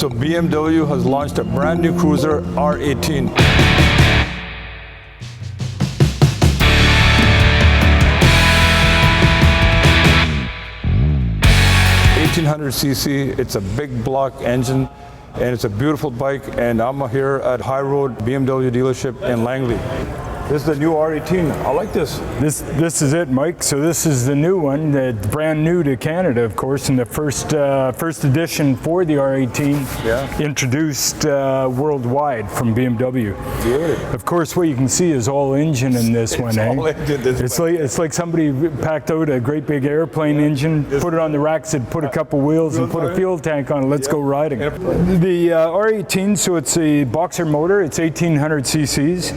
So BMW has launched a brand new cruiser, R18. 1800cc, it's a big block engine, and it's a beautiful bike, and I'm here at HighRoad BMW dealership in Langley. This is the new R18. I like this. This is it, Mike. So this is the new one, brand new to Canada, of course, and the first edition for the R18 introduced worldwide from BMW. Good. Of course, what you can see is all engine in this one. All engine, it's like somebody packed out a great big airplane engine, put it on the rack, said put a couple wheels and put a fuel tank on it. Let's go riding. The R18, so it's a boxer motor. It's 1800 cc's.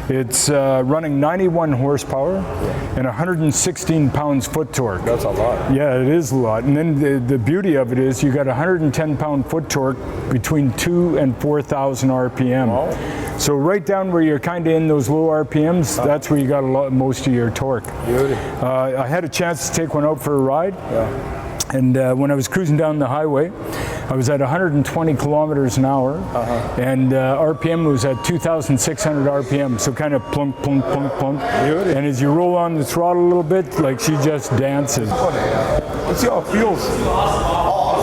It's running 91 horsepower and 116 pounds foot torque. That's a lot. Yeah, it is a lot. And then the beauty of it is you got 110 pound foot torque between 2,000 and 4,000 RPM. Wow. So right down where you're kind of in those low RPMs, that's where you got most of your torque. Beauty. I had a chance to take one out for a ride. Yeah. And when I was cruising down the highway, I was at 120 kilometers an hour, and RPM was at 2,600 RPM, so kind of plunk, plunk, plunk, plunk. And as you roll on the throttle a little bit, like she just dances. Let's see how it feels.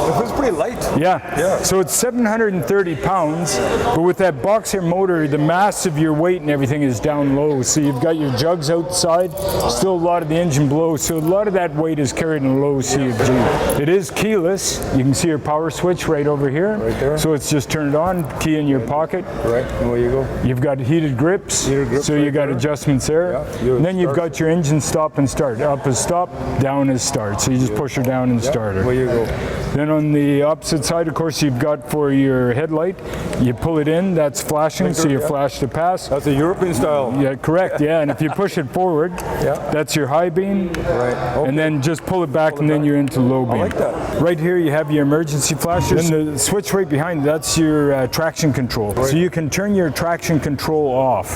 It feels pretty light. Yeah. So it's 730 pounds, but with that boxer motor, the mass of your weight and everything is down low. So you've got your jugs outside, still a lot of the engine below, so a lot of that weight is carried in a low CFG. It is keyless. You can see your power switch right over here. Right there. So it's just turned on, key in your pocket. Right, and where you go. You've got heated grips, so you got adjustments there. Yeah, and then you've got your engine stop and start. Up is stop, down is start. So you just push her down and start her. Where you go. Then on the opposite side, of course, you've got for your headlight, you pull it in, that's flashing, so you flash to pass. That's a European style. Yeah, correct, yeah, and if you push it forward, that's your high beam, and then just pull it back and then you're into low beam. I like that. Right here you have your emergency flashers, and the switch right behind, that's your traction control. So you can turn your traction control off.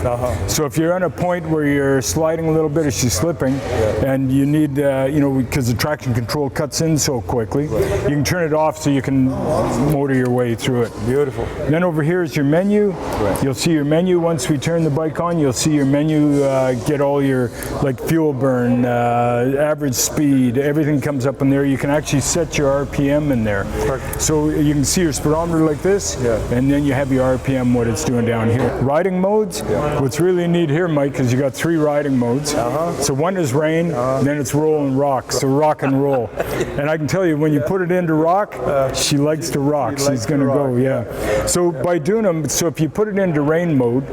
So if you're on a point where you're sliding a little bit or she's slipping, and you need, because the traction control cuts in so quickly, you can turn it off so you can motor your way through it. Beautiful. And then over here is your menu. You'll see your menu. Once we turn the bike on, you'll see your menu, get all your fuel burn, average speed, everything comes up in there. You can actually set your RPM in there. So you can see your speedometer like this, and then you have your RPM, what it's doing down here. Riding modes, what's really neat here, Mike, is you got 3 riding modes. So one is rain, then it's roll and rock, so rock and roll. And I can tell you, when you put it into rock, she likes to rock. She's going to go, So by doing them, so if you put it into rain mode,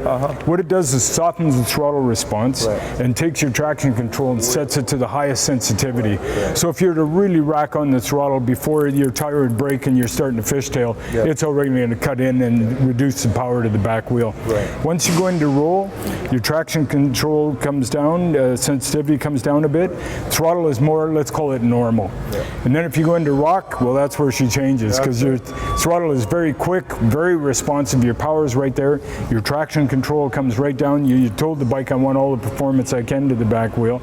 what it does is softens the throttle response and takes your traction control and sets it to the highest sensitivity. So if you're to really rack on the throttle before your tire would break and you're starting to fishtail, it's already going to cut in and reduce the power to the back wheel. Once you go into roll, your traction control comes down, sensitivity comes down a bit. Throttle is more, let's call it normal. And then if you go into rock, well, that's where she changes, because your throttle is very quick, very responsive. Your power is right there. Your traction control comes right down. You told the bike, I want all the performance I can to the back wheel,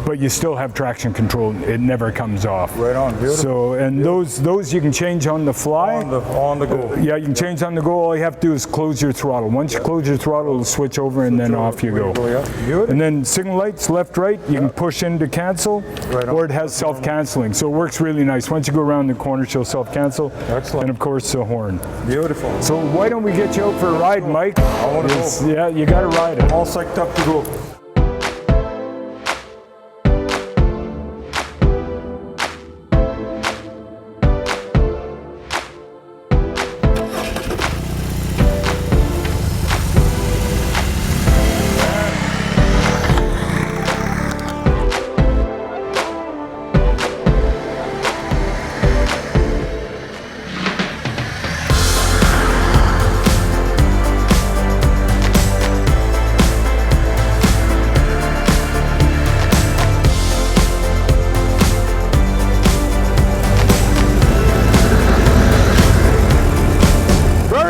but you still have traction control. It never comes off. Right on. Beautiful. So, and those you can change on the fly. On the go. Yeah, you can change on the go. All you have to do is close your throttle. Once you close your throttle, it'll switch over and then off you go. And then signal lights, left, right, you can push in to cancel, or it has self-canceling. So it works really nice. Once you go around the corner, she'll self-cancel. Excellent. And of course the horn. Beautiful. So why don't we get you out for a ride, Mike? I want to go. Yeah, you got to ride it. All psyched up to go.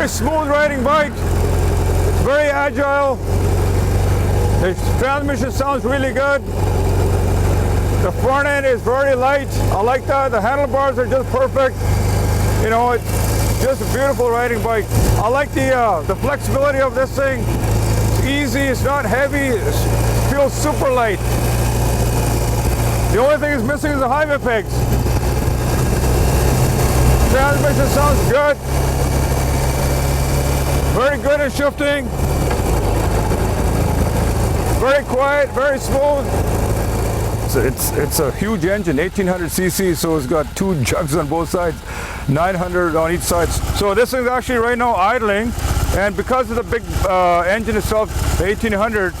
Smooth riding bike, very agile. The transmission sounds really good. The front end is very light. I like that. The handlebars are just perfect. You know, Just a beautiful riding bike. I like the flexibility of this thing. It's easy, it's not heavy, it feels super light. The only thing it's missing is the highway pegs. Transmission sounds good. Very good in shifting. Very quiet, very smooth. It's a huge engine, 1800 cc, so it's got 2 jugs on both sides, 900 on each side. So this is actually right now idling, and because of the big engine itself, the 1800,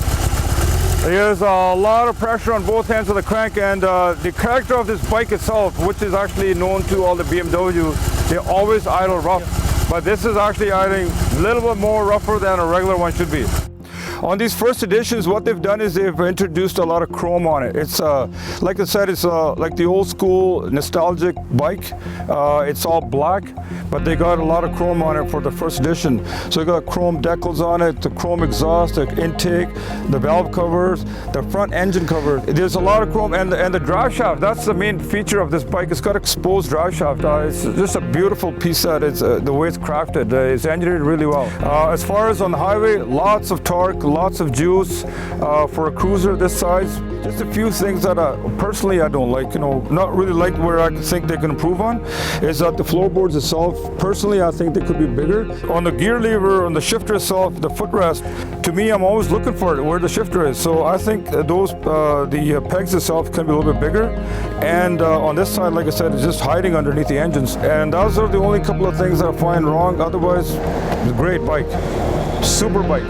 there's a lot of pressure on both ends of the crank, and the character of this bike itself, which is actually known to all the BMW, they always idle rough, but this is actually idling a little bit more rougher than a regular one should be. On these first editions, what they've done is they've introduced a lot of chrome on it. It's like I said, it's like the old school nostalgic bike. It's all black, but they got a lot of chrome on it for the first edition. So you got chrome decals on it, the chrome exhaust, the intake, the valve covers, the front engine cover. There's a lot of chrome, and the drive shaft. That's the main feature of this bike. It's got exposed drive shaft. It's just a beautiful piece that it's the way it's crafted. It's engineered really well. As far as on the highway, lots of torque, lots of juice for a cruiser this size. Just a few things that personally I don't like, not really like, where I think they can improve on, is that the floorboards itself, personally I think they could be bigger. On the gear lever, on the shifter itself, the footrest, to me I'm always looking for it, where the shifter is. So I think the pegs itself can be a little bit bigger. And on this side, like I said, it's just hiding underneath the engines. And those are the only couple of things that I find wrong. Otherwise, it's a great bike. Super bike.